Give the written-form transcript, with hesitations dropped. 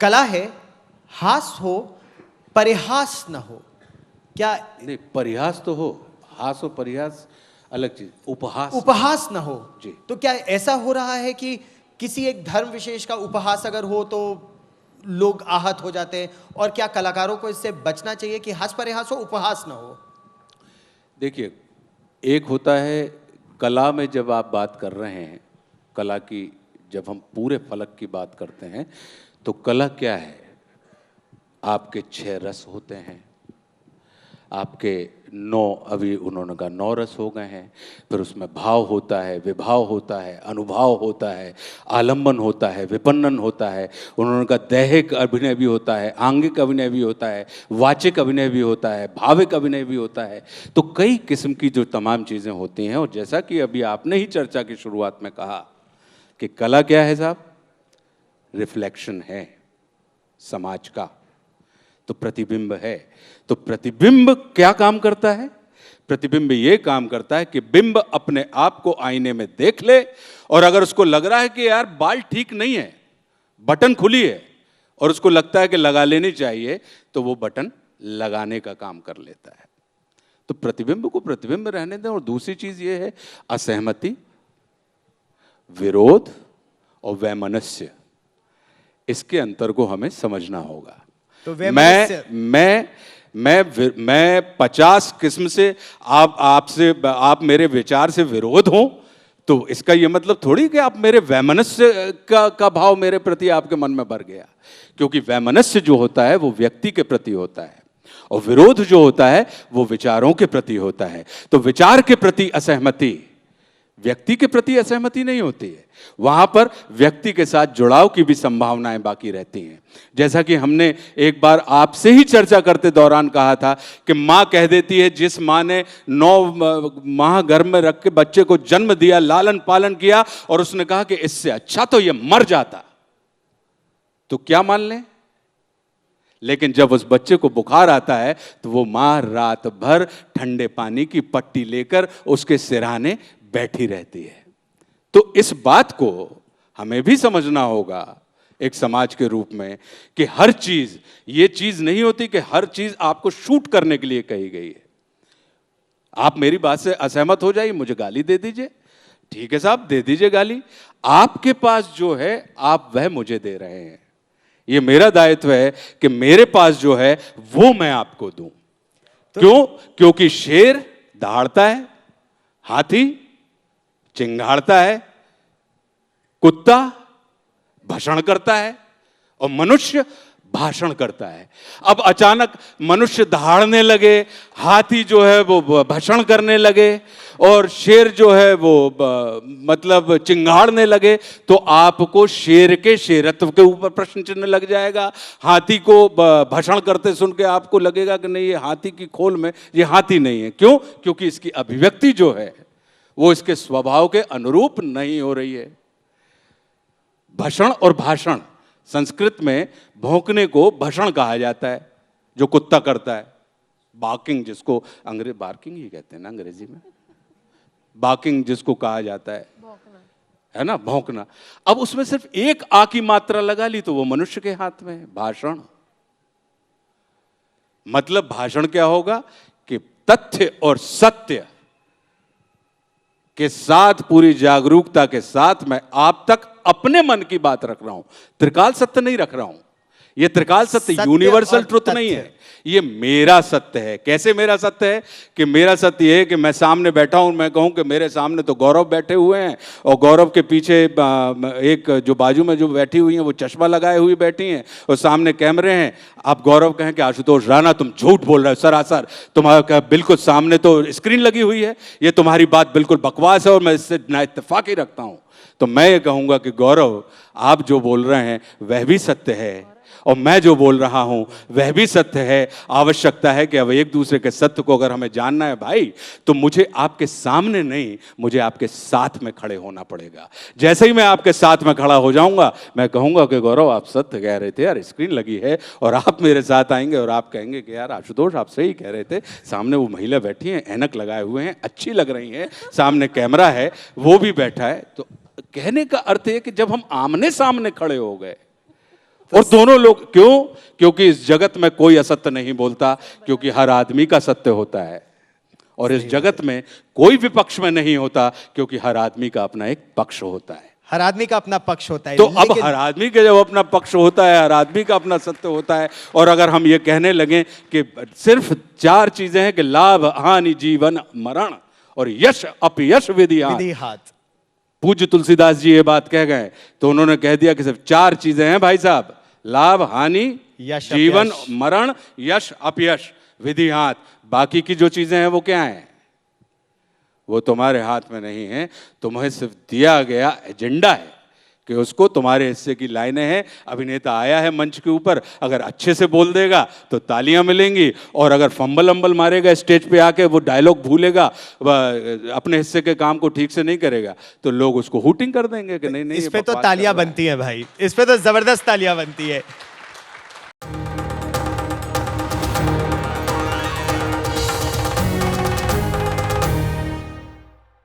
कला है, हास हो, परिहास न हो। क्या नहीं, परिहास तो हो, हास और परिहास अलग चीज, उपहास न हो जी। तो क्या ऐसा हो रहा है कि किसी एक धर्म विशेष का उपहास अगर हो तो लोग आहत हो जाते हैं, और क्या कलाकारों को इससे बचना चाहिए कि हास परिहास हो, उपहास न हो? देखिए, एक होता है कला में, जब आप बात कर रहे हैं कला की, जब हम पूरे फलक की बात करते हैं तो कला क्या है? आपके 6 रस होते हैं, आपके 9, अभी उन्होंने कहा 9 रस हो गए हैं, फिर उसमें भाव होता है, विभाव होता है, अनुभाव होता है, आलम्बन होता है, विपन्नन होता है, उन्होंने कहा दैहिक अभिनय भी होता है, आंगिक अभिनय भी होता है, वाचिक अभिनय भी होता है, भाविक अभिनय भी होता है। तो कई किस्म की जो तमाम चीज़ें होती हैं, और जैसा कि अभी आपने ही चर्चा की शुरुआत में कहा कि कला क्या है साहब? रिफ्लेक्शन है समाज का, तो प्रतिबिंब है। तो प्रतिबिंब क्या काम करता है? प्रतिबिंब ये काम करता है कि बिंब अपने आप को आईने में देख ले, और अगर उसको लग रहा है कि यार बाल ठीक नहीं है, बटन खुली है, और उसको लगता है कि लगा लेनी चाहिए, तो वो बटन लगाने का काम कर लेता है। तो प्रतिबिंब को प्रतिबिंब रहने दें। और दूसरी चीज ये है असहमति, विरोध और वैमनस्य। इसके अंतर को हमें समझना होगा। तो मैं 50 किस्म से आप मेरे विचार से विरोध हो, तो इसका यह मतलब थोड़ी कि आप मेरे वैमनस्य का भाव मेरे प्रति आपके मन में भर गया। क्योंकि वैमनस्य जो होता है वो व्यक्ति के प्रति होता है, और विरोध जो होता है वो विचारों के प्रति होता है। तो विचार के प्रति असहमति व्यक्ति के प्रति असहमति नहीं होती है, वहां पर व्यक्ति के साथ जुड़ाव की भी संभावनाएं बाकी रहती हैं। जैसा कि हमने एक बार आपसे ही चर्चा करते दौरान कहा था कि मां कह देती है, जिस मां ने 9 माह गर्भ में रख के बच्चे को जन्म दिया, लालन पालन किया, और उसने कहा कि इससे अच्छा तो यह मर जाता, तो क्या मान लें? लेकिन जब उस बच्चे को बुखार आता है तो वो मां रात भर ठंडे पानी की पट्टी लेकर उसके सिरहाने बैठी रहती है। तो इस बात को हमें भी समझना होगा एक समाज के रूप में कि हर चीज, ये चीज नहीं होती कि हर चीज आपको शूट करने के लिए कही गई है। आप मेरी बात से असहमत हो जाइए, मुझे गाली दे दीजिए, ठीक है साहब, दे दीजिए गाली। आपके पास जो है आप वह मुझे दे रहे हैं, ये मेरा दायित्व है कि मेरे पास जो है वो मैं आपको दूं। क्यों? क्योंकि शेर दहाड़ता है, हाथी चिंगाड़ता है, कुत्ता भषण करता है, और मनुष्य भाषण करता है। अब अचानक मनुष्य दहाड़ने लगे, हाथी जो है वो भषण करने लगे, और शेर जो है वो मतलब चिंगाड़ने लगे, तो आपको शेर के शेरत्व के ऊपर प्रश्न चिन्ह लग जाएगा। हाथी को भषण करते सुन के आपको लगेगा कि नहीं, ये हाथी की खोल में ये हाथी नहीं है। क्यों? क्योंकि इसकी अभिव्यक्ति जो है वो इसके स्वभाव के अनुरूप नहीं हो रही है। भषण और भाषण, संस्कृत में भौंकने को भषण कहा जाता है, जो कुत्ता करता है। बार्किंग, जिसको अंग्रेजी बार्किंग ही कहते हैं ना अंग्रेजी में, बार्किंग जिसको कहा जाता है ना, भौंकना। अब उसमें सिर्फ एक आ की मात्रा लगा ली तो वो मनुष्य के हाथ में है, भाषण। मतलब भाषण क्या होगा कि तथ्य और सत्य के साथ, पूरी जागरूकता के साथ मैं आप तक अपने मन की बात रख रहा हूं, त्रिकाल सत्य नहीं रख रहा हूं। ये त्रिकाल सत्य यूनिवर्सल ट्रुथ नहीं है, ये मेरा सत्य है। कैसे मेरा सत्य है? कि मेरा सत्य ये है कि मैं सामने बैठा हूं, मैं कहूं कि मेरे सामने तो गौरव बैठे हुए हैं, और गौरव के पीछे एक जो बाजू में जो बैठी हुई हैं वो चश्मा लगाए हुई बैठी हैं, और सामने कैमरे हैं। आप गौरव कहें कि आशुतोष राणा तुम झूठ बोल रहे हो सरासर, तुम्हारा बिल्कुल सामने तो स्क्रीन लगी हुई है, ये तुम्हारी बात बिल्कुल बकवास है और मैं इससे ना इत्तेफाक ही रखता हूं। तो मैं ये कहूंगा कि गौरव, आप जो बोल रहे हैं वह भी सत्य है, और मैं जो बोल रहा हूं वह भी सत्य है। आवश्यकता है कि अब एक दूसरे के सत्य को अगर हमें जानना है भाई, तो मुझे आपके सामने नहीं, मुझे आपके साथ में खड़े होना पड़ेगा। जैसे ही मैं आपके साथ में खड़ा हो जाऊंगा, मैं कहूंगा कि गौरव आप सत्य कह रहे थे यार, स्क्रीन लगी है, और आप मेरे साथ आएंगे और आप कहेंगे कि यार आशुतोष आप सही कह रहे थे, सामने वो महिला बैठी है, ऐनक लगाए हुए हैं, अच्छी लग रही है, सामने कैमरा है, वो भी बैठा है। तो कहने का अर्थ है कि जब हम आमने सामने खड़े हो गए और दोनों लोग क्यों? क्योंकि इस जगत में कोई असत्य नहीं बोलता, क्योंकि हर आदमी का सत्य होता है। और इस जगत में कोई विपक्ष में नहीं होता, क्योंकि हर आदमी का अपना एक पक्ष होता है। हर आदमी का अपना पक्ष होता है। तो अब हर आदमी का जब अपना पक्ष होता है, हर आदमी का अपना सत्य होता है, और अगर हम ये कहने लगे कि सिर्फ 4 चीजें हैं कि लाभ, हानि, जीवन, मरण और यश, अपयश, विधि, हाथ। पूज्य तुलसीदास जी ये बात कह गए तो उन्होंने कह दिया कि सिर्फ 4 चीजें हैं भाई साहब, लाभ, हानि, जीवन, मरण, यश, अपयश, विधि, हाथ। बाकी की जो चीजें हैं वो क्या हैं? वो तुम्हारे हाथ में नहीं है। तुम्हें सिर्फ दिया गया एजेंडा है कि उसको तुम्हारे हिस्से की लाइनें हैं। अभिनेता आया है मंच के ऊपर, अगर अच्छे से बोल देगा तो तालियां मिलेंगी, और अगर फंबल अम्बल मारेगा स्टेज पे आके, वो डायलॉग भूलेगा, अपने हिस्से के काम को ठीक से नहीं करेगा, तो लोग उसको हूटिंग कर देंगे कि नहीं। इस पे तो तालियां बनती है भाई, इस पे तो जबरदस्त तालियां बनती है।